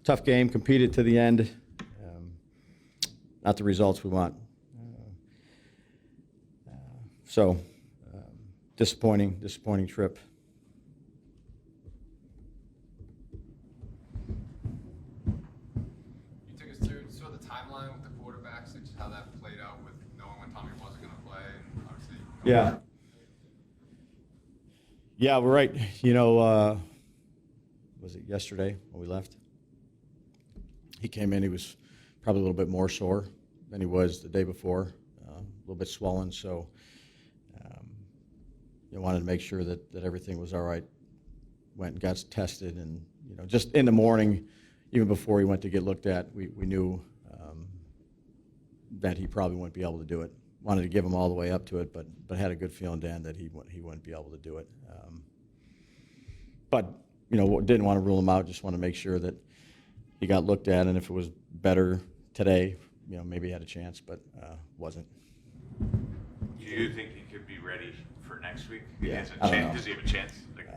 tough game, competed to the end. Not the results we want. So, disappointing trip. You took us through sort of the timeline with the quarterbacks, and just how that played out with knowing when Tommy wasn't going to play, and obviously. Yeah. Yeah, we're right. You know, was it yesterday when we left? He came in, he was probably a little bit more sore than he was the day before, a little bit swollen, so you wanted to make sure that everything was all right. Went and got tested, and you know, just in the morning, even before he went to get looked at, we knew that he probably wouldn't be able to do it. Wanted to give him all the way up to it, but had a good feeling, Dan, that he wouldn't be able to do it. But you know, didn't want to rule him out. Just want to make sure that he got looked at, and if it was better today, you know, maybe he had a chance, but wasn't. Do you think he could be ready for next week? Yeah, Does he have a chance? Like,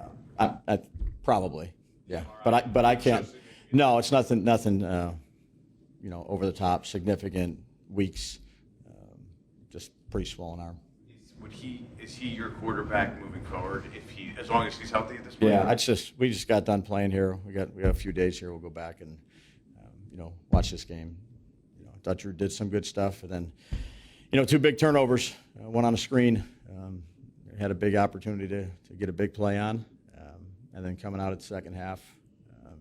I probably, yeah. But I can't. No, it's nothing. You know, over the top, significant weeks. Just pretty swollen arm. Is he your quarterback moving forward? As long as he's healthy at this point? Yeah, we just got done playing here. We got a few days here. We'll go back and you know, watch this game. You know, I thought Drew did some good stuff, and then you know, 2 big turnovers, one on the screen. Had a big opportunity to get a big play on, and then coming out at the second half,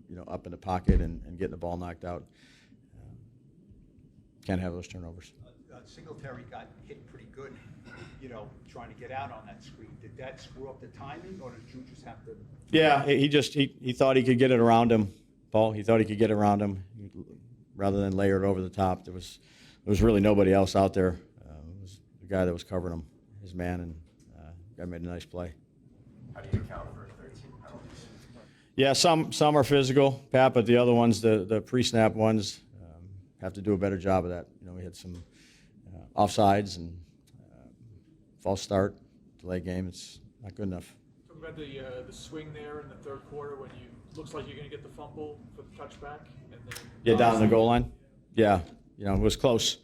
you know, up in the pocket and getting the ball knocked out. Can't have those turnovers. Singletary got hit pretty good, you know, trying to get out on that screen. Did that screw up the timing, or did Drew just have to? Yeah, he thought he could get it around him, Paul. He thought he could get it around him rather than layer it over the top. There was really nobody else out there. It was the guy that was covering him, his man, and guy made a nice play. How do you account for 13 penalties? Yeah, some are physical, Pat, but the other ones, the pre-snap ones, have to do a better job of that. You know, we had some offsides and false start, delay game. It's not good enough. Talk about the swing there in the third quarter when looks like you're going to get the fumble for the touchback, and then Yeah, down on the goal line. Yeah, you know, it was close.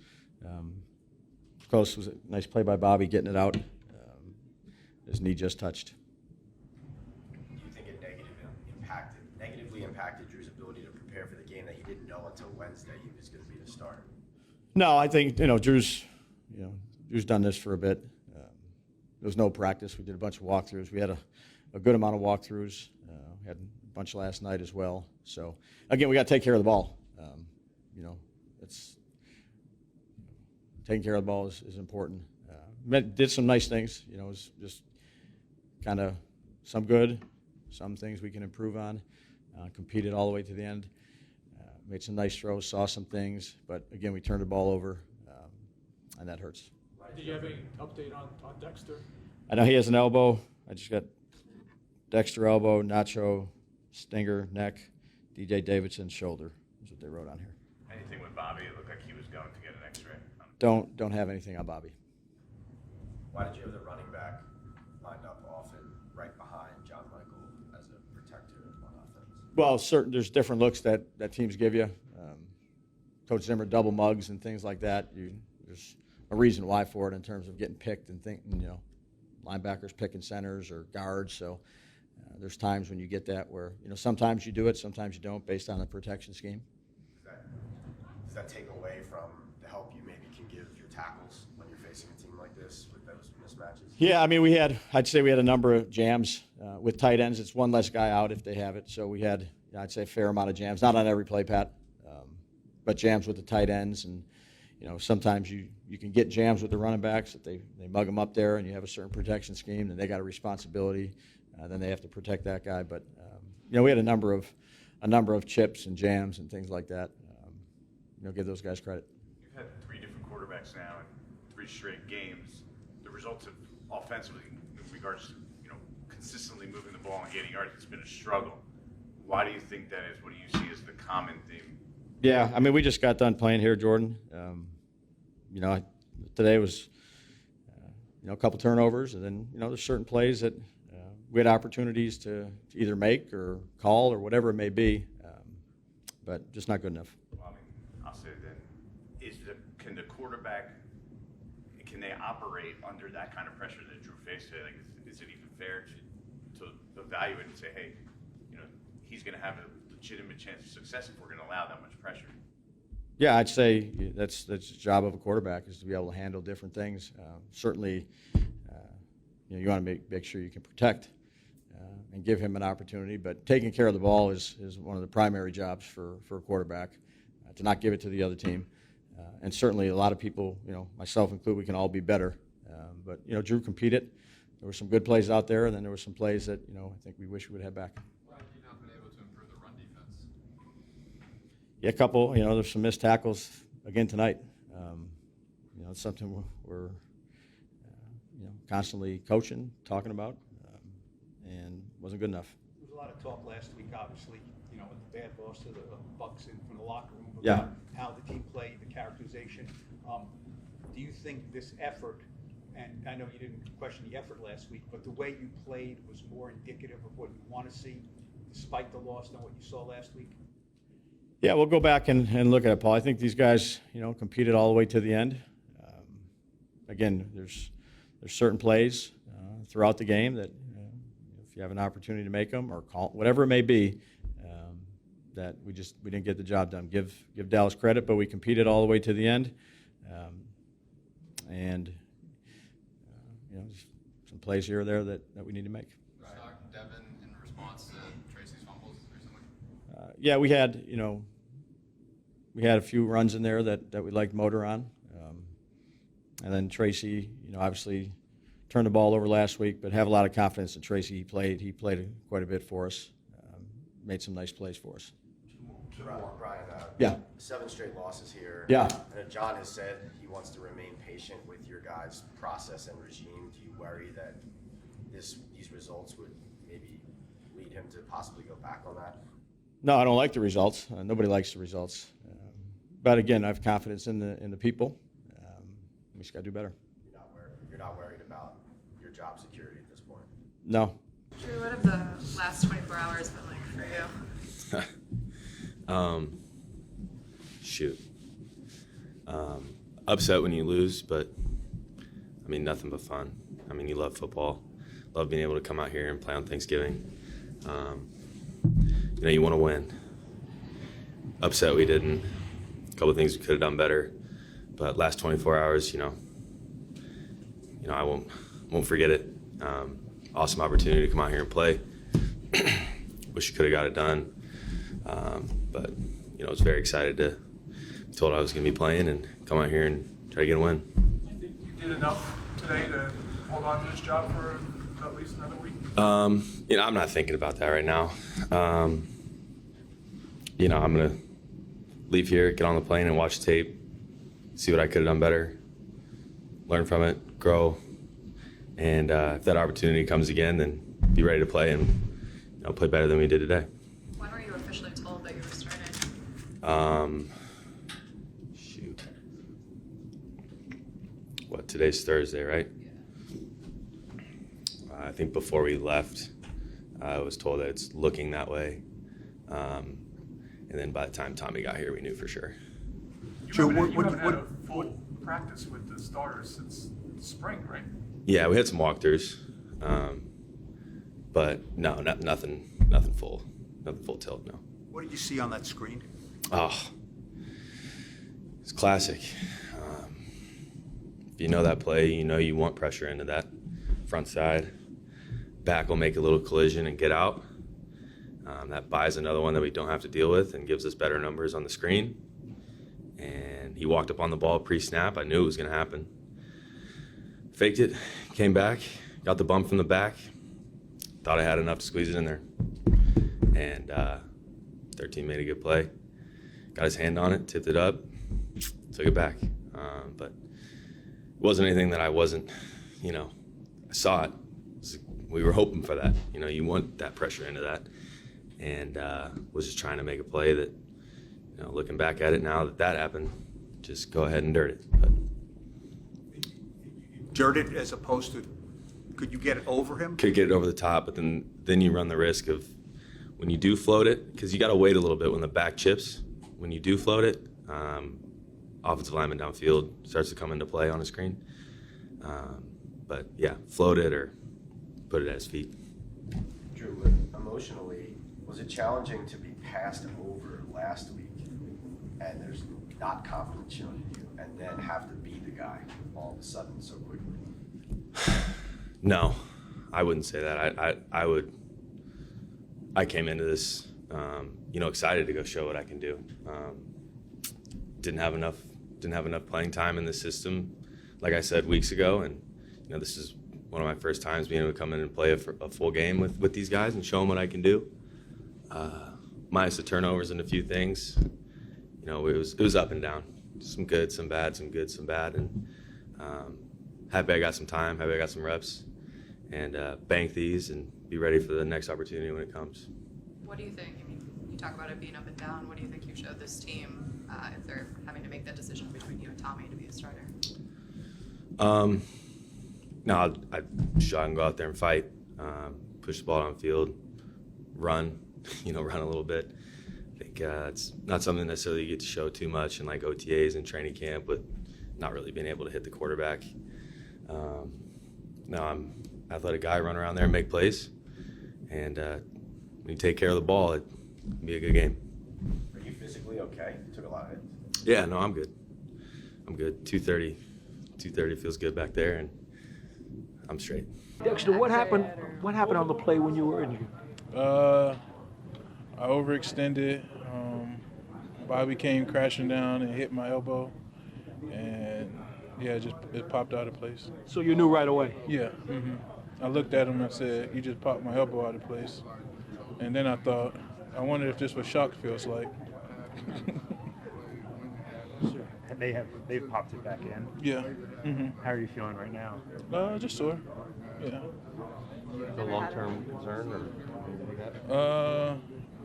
Close. It was a nice play by Bobby getting it out. His knee just touched. Do you think it negatively impacted Drew's ability to prepare for the game that he didn't know until Wednesday he was going to be the starter? No, I think, you know, Drew's done this for a bit. There was no practice. We did a bunch of walkthroughs. We had a good amount of walkthroughs. We had a bunch last night as well. So again, we got to take care of the ball. You know, taking care of the ball is important. Did some nice things. You know, it was just kind of some good, some things we can improve on. Competed all the way to the end. Made some nice throws, saw some things, but again, we turned the ball over, and that hurts. do you have any update on Dexter? I know he has an elbow. I just got Dexter elbow, Nacho, Stinger, neck, DJ Davidson, shoulder. That's what they wrote on here. Anything with Bobby? It looked like he was going to get an X-ray. Don't have anything on Bobby. Why did you have the running back lined up often right behind John Michael as a protector on offense? Well, there's different looks that teams give you. Coach Zimmer double mugs and things like that. There's a reason why for it in terms of getting picked and you know, linebackers picking centers or guards. So there's times when you get that where, you know, sometimes you do it, sometimes you don't, based on the protection scheme. Does that take away from the help you maybe can give your tackles when you're facing a team like this with those mismatches? Yeah, I mean, I'd say we had a number of jams with tight ends. It's one less guy out if they have it. So we had, I'd say, a fair amount of jams. Not on every play, Pat, but jams with the tight ends. And, you know, sometimes you can get jams with the running backs that they mug them up there and you have a certain protection scheme and they got a responsibility. Then they have to protect that guy. But, you know, we had a number of chips and jams and things like that. You know, give those guys credit. You've had 3 different quarterbacks now in 3 straight games. The results of offensively, in regards to, you know, consistently moving the ball and getting yards, it's been a struggle. Why do you think that is? What do you see as the common theme? Yeah, I mean, we just got done playing here, Jordan. You know, today was, you know, a couple turnovers, and then, you know, there's certain plays that we had opportunities to either make or call or whatever it may be. but just not good enough. Well, I mean, I'll say then, can the quarterback, can they operate under that kind of pressure that Drew faced today? Like, is it even fair to evaluate and say, hey, you know, he's going to have a legitimate chance of success if we're going to allow that much pressure? Yeah, I'd say that's the job of a quarterback, is to be able to handle different things. Certainly, you want to make sure you can protect and give him an opportunity. But taking care of the ball is one of the primary jobs for a quarterback, to not give it to the other team. And certainly, a lot of people, myself included, we can all be better. But Drew competed. There were some good plays out there, and then there were some plays that I think we wish we would have back. Why have you not been able to improve the run defense? Yeah, a couple. There's some missed tackles again tonight. It's something we're constantly coaching, talking about, and wasn't good enough. There was a lot of talk last week, obviously, with the bad loss to the Bucks from the locker room about Yeah. how the team played, the characterization. Do you think this effort, and I know you didn't question the effort last week, but the way you played was more indicative of what you want to see, despite the loss, than what you saw last week? Yeah, we'll go back and look at it, Paul. I think these guys, competed all the way to the end. Again, there's certain plays throughout the game that if you have an opportunity to make them or call, whatever it may be, that we didn't get the job done. Give Dallas credit, but we competed all the way to the end, and some plays here or there that we need to make. Stock Devin in response to Tracy's fumbles recently? Yeah, we had a few runs in there that we liked motor on, and then Tracy, obviously turned the ball over last week, but have a lot of confidence in Tracy. He played quite a bit for us, made some nice plays for us. Brian, Yeah. 7 straight losses here. Yeah. I know John has said he wants to remain patient with your guys' process and regime. Do you worry that these results would maybe lead him to possibly go back on that? No, I don't like the results. Nobody likes the results. But again, I have confidence in the people. We just got to do better. You're not worried about your job security at this point? No. Drew, what have the last 24 hours been like for you? Shoot. Upset when you lose, but nothing but fun. You love football, love being able to come out here and play on Thanksgiving. You want to win. Upset we didn't. A couple of things we could have done better, but last 24 hours, I won't forget it. Awesome opportunity to come out here and play. Wish you could have got it done. But I was very excited to be told I was going to be playing and come out here and try to get a win. You think you did enough today to hold on to this job for at least another week? I'm not thinking about that right now. I'm going to leave here, get on the plane and watch tape, see what I could have done better, learn from it, grow, and if that opportunity comes again, then be ready to play and play better than we did today. When were you officially told that you were starting? Shoot. Today's Thursday, right? Yeah. I think before we left, I was told that it's looking that way. And then by the time Tommy got here, we knew for sure. You haven't had a full practice with the starters since spring, right? Yeah, we had some walkthroughs, but no, nothing full tilt. No. What did you see on that screen? Oh, it's classic. If you know that play, you want pressure into that front side. Back will make a little collision and get out. That buys another one that we don't have to deal with and gives us better numbers on the screen. And he walked up on the ball pre-snap. I knew it was going to happen. Faked it, came back, got the bump from the back. Thought I had enough to squeeze it in there. And 13 made a good play. Got his hand on it, tipped it up, took it back. But it wasn't anything that I wasn't, I saw it. We were hoping for that. You want that pressure into that. And was just trying to make a play that, looking back at it now that happened, just go ahead and dirt it. But Dirt it as opposed to, could you get it over him? could get it over the top, but then you run the risk of when you do float it, because you got to wait a little bit when the back chips. when you do float it, offensive lineman downfield starts to come into play on a screen. But yeah, float it or put it at his feet. Drew, emotionally, was it challenging to be passed over last week and there's not confidence shown in you, and then have to be the guy all of a sudden so quickly? No, I wouldn't say that. I came into this, excited to go show what I can do. Didn't have enough playing time in the system, like I said weeks ago, and this is one of my first times being able to come in and play a full game with these guys and show them what I can do. Minus the turnovers and a few things, it was up and down. Some good, some bad, some good, some bad, and happy I got some time, happy I got some reps, and bank these and be ready for the next opportunity when it comes. What do you think? I mean, you talk about it being up and down. What do you think you showed this team if they're having to make that decision between you and Tommy to be a starter? No, I shot and go out there and fight, push the ball downfield, run, run a little bit. I think it's not something necessarily you get to show too much in like OTAs and training camp, with not really being able to hit the quarterback. No, I'm an athletic guy, run around there and make plays. And when you take care of the ball, it'd be a good game. Are you physically okay? You took a lot of hits. Yeah, no, I'm good. 230 feels good back there, and I'm straight. Dexter, what happened on the play when you were injured? I overextended. Bobby came crashing down and hit my elbow, and yeah, it popped out of place. So you knew right away? Yeah. I looked at him and said, "You just popped my elbow out of place." And then I wondered if this what shock feels like. Sure. They've popped it back in. Yeah. How are you feeling right now? Just sore. Yeah. The long-term concern or anything like that?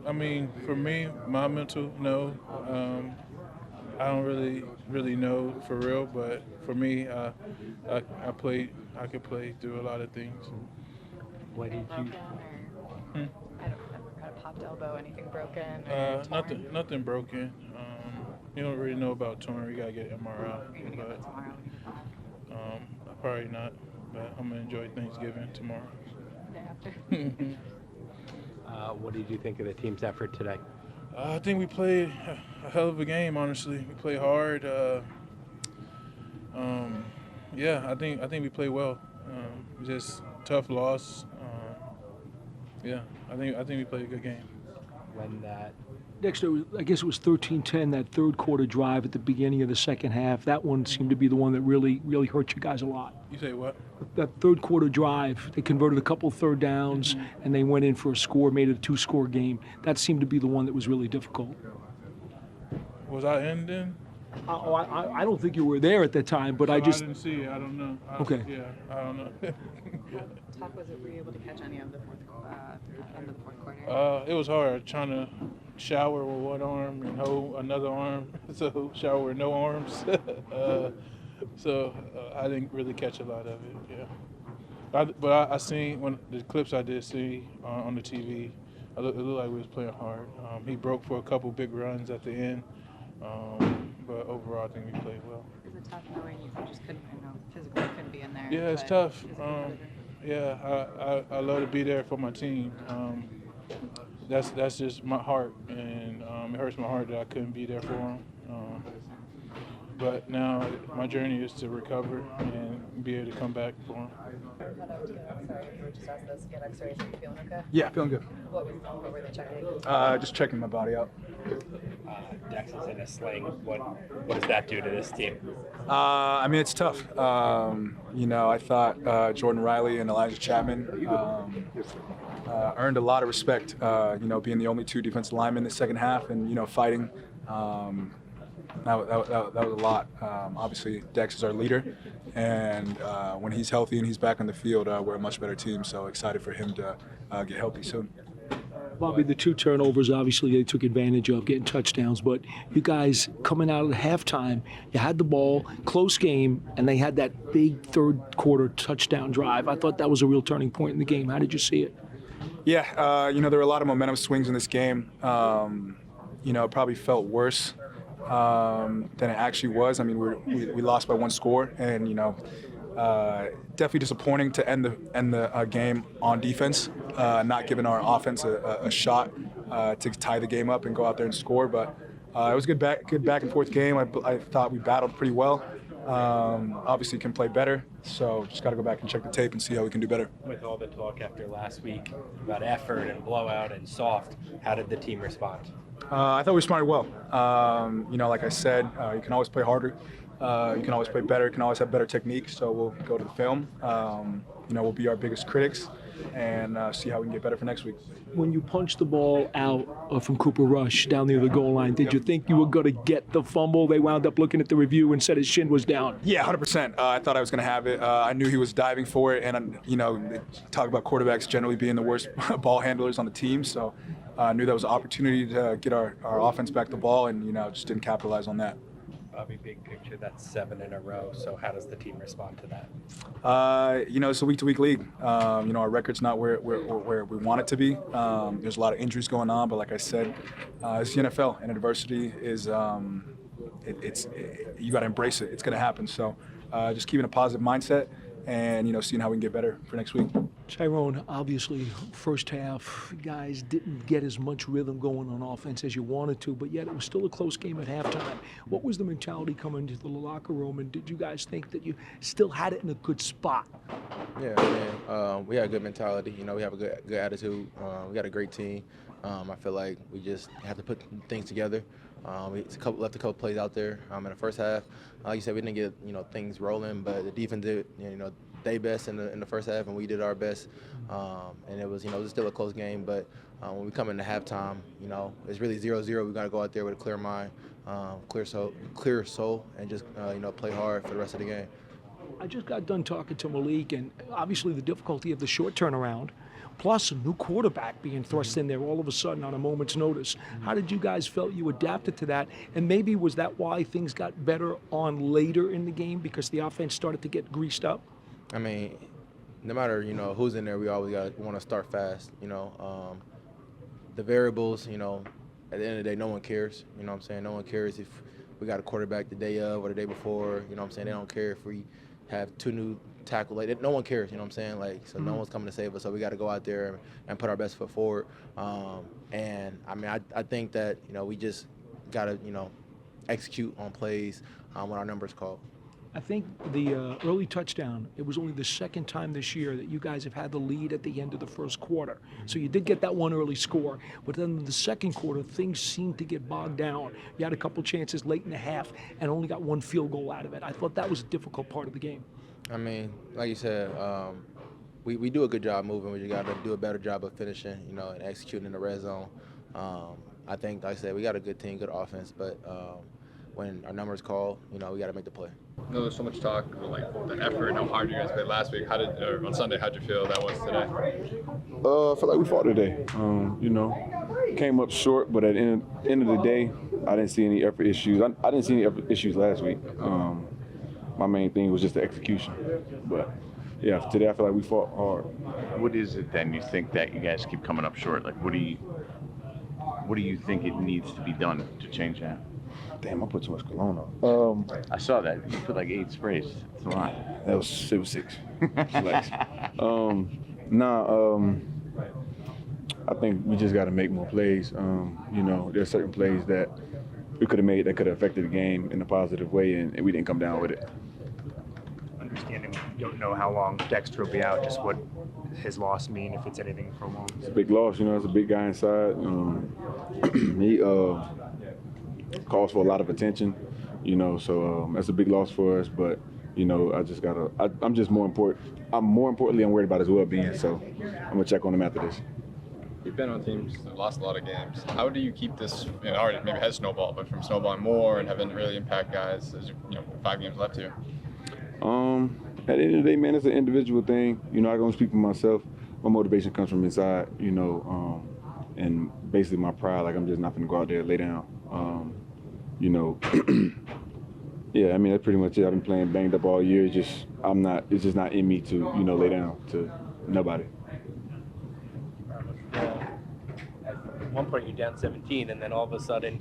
I mean, for me, my mental, no. I don't really know for real, but for me, I could play through a lot of things. What did you? Had a popped elbow, anything broken? Or Nothing broken. You don't really know about torn. You gotta get MRI. But probably not. But I'm gonna enjoy Thanksgiving tomorrow. What did you think of the team's effort today? I think we played a hell of a game. Honestly, we played hard. I think we played well. Just tough loss. I think we played a good game. When that Dexter, I guess it was 13-10, that third quarter drive at the beginning of the second half. That one seemed to be the one that really hurt you guys a lot. You say what? That third quarter drive, they converted a couple third downs, and they went in for a score, made it a 2-score game. That seemed to be the one that was really difficult. Was I in then? I don't think you were there at that time, but I didn't see it. I don't know. Okay. Yeah, I don't know. Tough was it? Were you able to catch any of the end of the fourth quarter? It was hard trying to shower with one arm and hold another arm. So shower with no arms. So I didn't really catch a lot of it. Yeah. But I seen when the clips I did see on the TV. It looked like we was playing hard. He broke for a couple big runs at the end. But overall, I think we played well. Is it tough knowing you just couldn't, physically couldn't be in there? Yeah, it's tough. I love to be there for my team. That's just my heart, and it hurts my heart that I couldn't be there for them. But now my journey is to recover and be able to come back for them. Sorry, you were just asked us to get X-rays. Are you feeling okay? Yeah, feeling good. What were they checking? Just checking my body out. Dex is in a sling. What does that do to this team? I mean, it's tough. I thought Jordan Riley and Elijah Chapman earned a lot of respect, being the only 2 defensive linemen in the second half and, fighting. That was a lot. Obviously, Dex is our leader, and when he's healthy and he's back on the field, we're a much better team, so excited for him to get healthy soon. Bobby, the 2 turnovers, obviously, they took advantage of getting touchdowns, but you guys coming out of the halftime, you had the ball, close game, and they had that big third quarter touchdown drive. I thought that was a real turning point in the game. How did you see it? Yeah, there were a lot of momentum swings in this game. probably felt worse than it actually was. I mean, we lost by 1 score, and definitely disappointing to end the game on defense, not giving our offense a shot to tie the game up and go out there and score. But it was a good back and forth game. I thought we battled pretty well. Obviously can play better, so just got to go back and check the tape and see how we can do better. With all the talk after last week about effort and blowout and soft, how did the team respond? I thought we responded well. Like I said, you can always play harder. You can always play better. You can always have better technique. So we'll go to the film. We'll be our biggest critics and see how we can get better for next week. When you punched the ball out from Cooper Rush down near the goal line, did you think you were going to get the fumble? They wound up looking at the review and said his shin was down. Yeah, 100%. I thought I was going to have it. I knew he was diving for it, and talk about quarterbacks generally being the worst ball handlers on the team. So I knew that was an opportunity to get our offense back the ball, and just didn't capitalize on that. Bobby, big picture, that's 7 in a row. So how does the team respond to that? It's a week-to-week league. Our record's not where we want it to be. There's a lot of injuries going on, but like I said, it's the NFL, and adversity is you got to embrace it. It's going to happen. So just keeping a positive mindset and seeing how we can get better for next week. Tyrone, obviously, first half, guys didn't get as much rhythm going on offense as you wanted to, but yet it was still a close game at halftime. What was the mentality coming into the locker room, and did you guys think that you still had it in a good spot? Yeah, man. We had a good mentality. We have a good attitude. We got a great team. I feel like we just have to put things together. We left a couple plays out there in the first half. Like you said, we didn't get things rolling, but the defense did their best in the first half, and we did our best. And it was still a close game. But when we come into halftime, it's really 0-0. We got to go out there with a clear mind, clear soul, and just play hard for the rest of the game. I just got done talking to Malik, and obviously the difficulty of the short turnaround, plus a new quarterback being thrust in there all of a sudden on a moment's notice. How did you guys felt you adapted to that? And maybe was that why things got better on later in the game, because the offense started to get greased up? I mean, no matter who's in there, we always want to start fast. The variables. At the end of the day, no one cares. You know what I'm saying? No one cares if we got a quarterback the day of or the day before. You know what I'm saying? They don't care if we have 2 new tackle. No one cares. You know what I'm saying? So no one's coming to save us. So we got to go out there and put our best foot forward. And I mean, I think that we just got to execute on plays when our numbers called. I think the early touchdown, it was only the second time this year that you guys have had the lead at the end of the first quarter. So you did get that one early score, but then in the second quarter, things seemed to get bogged down. You had a couple chances late in the half and only got 1 field goal out of it. I thought that was a difficult part of the game. I mean, like you said, we do a good job moving. We just got to do a better job of finishing, and executing in the red zone. I think, like I said, we got a good team, good offense, but when our numbers call, we got to make the play. I know there's so much talk about the effort and how hard you guys played last week. On Sunday, how'd you feel that was today? I feel like we fought today. Came up short, but at the end of the day, I didn't see any effort issues. I didn't see any effort issues last week. My main thing was just the execution. But yeah, today I feel like we fought hard. What is it then you think that you guys keep coming up short? Like, what do you think it needs to be done to change that? Damn, I put too much cologne on. I saw that. You put like 8 sprays. That's a lot. It was 6. Relax. I think we just got to make more plays. There's certain plays that we could have made that could have affected the game in a positive way, and we didn't come down with it. Understanding you don't know how long Dexter will be out, just what his loss mean, if it's anything prolonged. It's a big loss. It's a big guy inside. He calls for a lot of attention, so that's a big loss for us. But I just gotta. I'm more importantly, I'm worried about his well-being. So I'm gonna check on him after this. You've been on teams that lost a lot of games. How do you keep this? Already maybe has snowballed, but from snowballing more and having really impact guys. As 5 games left here. At the end of the day, man, it's an individual thing. I can only speak for myself. My motivation comes from inside. And basically my pride. Like, I'm just not gonna go out there and lay down. Yeah, I mean, that's pretty much it. I've been playing banged up all year. It's just not in me to, lay down to nobody. one point you're down 17, and then all of a sudden,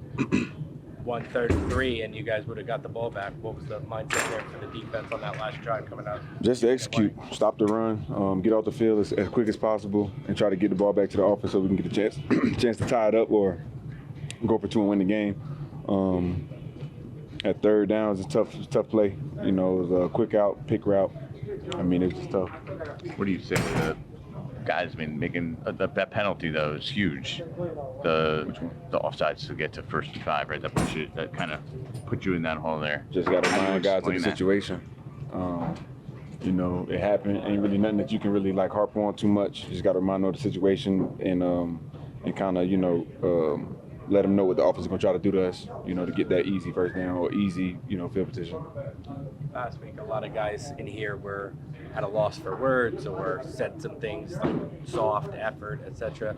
1 3rd and 3, and you guys would have got the ball back. What was the mindset there for the defense on that last drive coming out? Just to execute, stop the run, get off the field as quick as possible, and try to get the ball back to the offense so we can get a chance to tie it up or go for 2 and win the game. At 3rd down, it's a tough play. You know, it was a quick out, pick route. I mean, it was tough. What do you think of the guys? I mean, making that penalty though is huge. The offsides to get to 1st and 5, right? That kind of put you in that hole there. Just got to How do you remind guys of the explain that? situation. You know, it happened. Ain't really nothing that you can really like harp on too much. Just got to remind them of the situation and kind of, you know, let them know what the offense is going to try to do to us, you know, to get that easy 1st down or easy, you know, field position. Last week, a lot of guys in here were at a loss for words or said some things like soft effort, etc.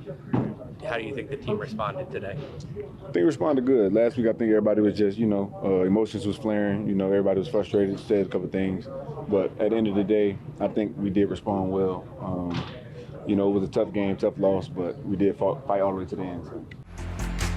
How do you think the team responded today? I think we responded good. Last week, I think everybody was just, you know, emotions was flaring. You know, everybody was frustrated, said a couple things. But at the end of the day, I think we did respond well. You know, it was a tough game, tough loss, but we did fight all the way to the end.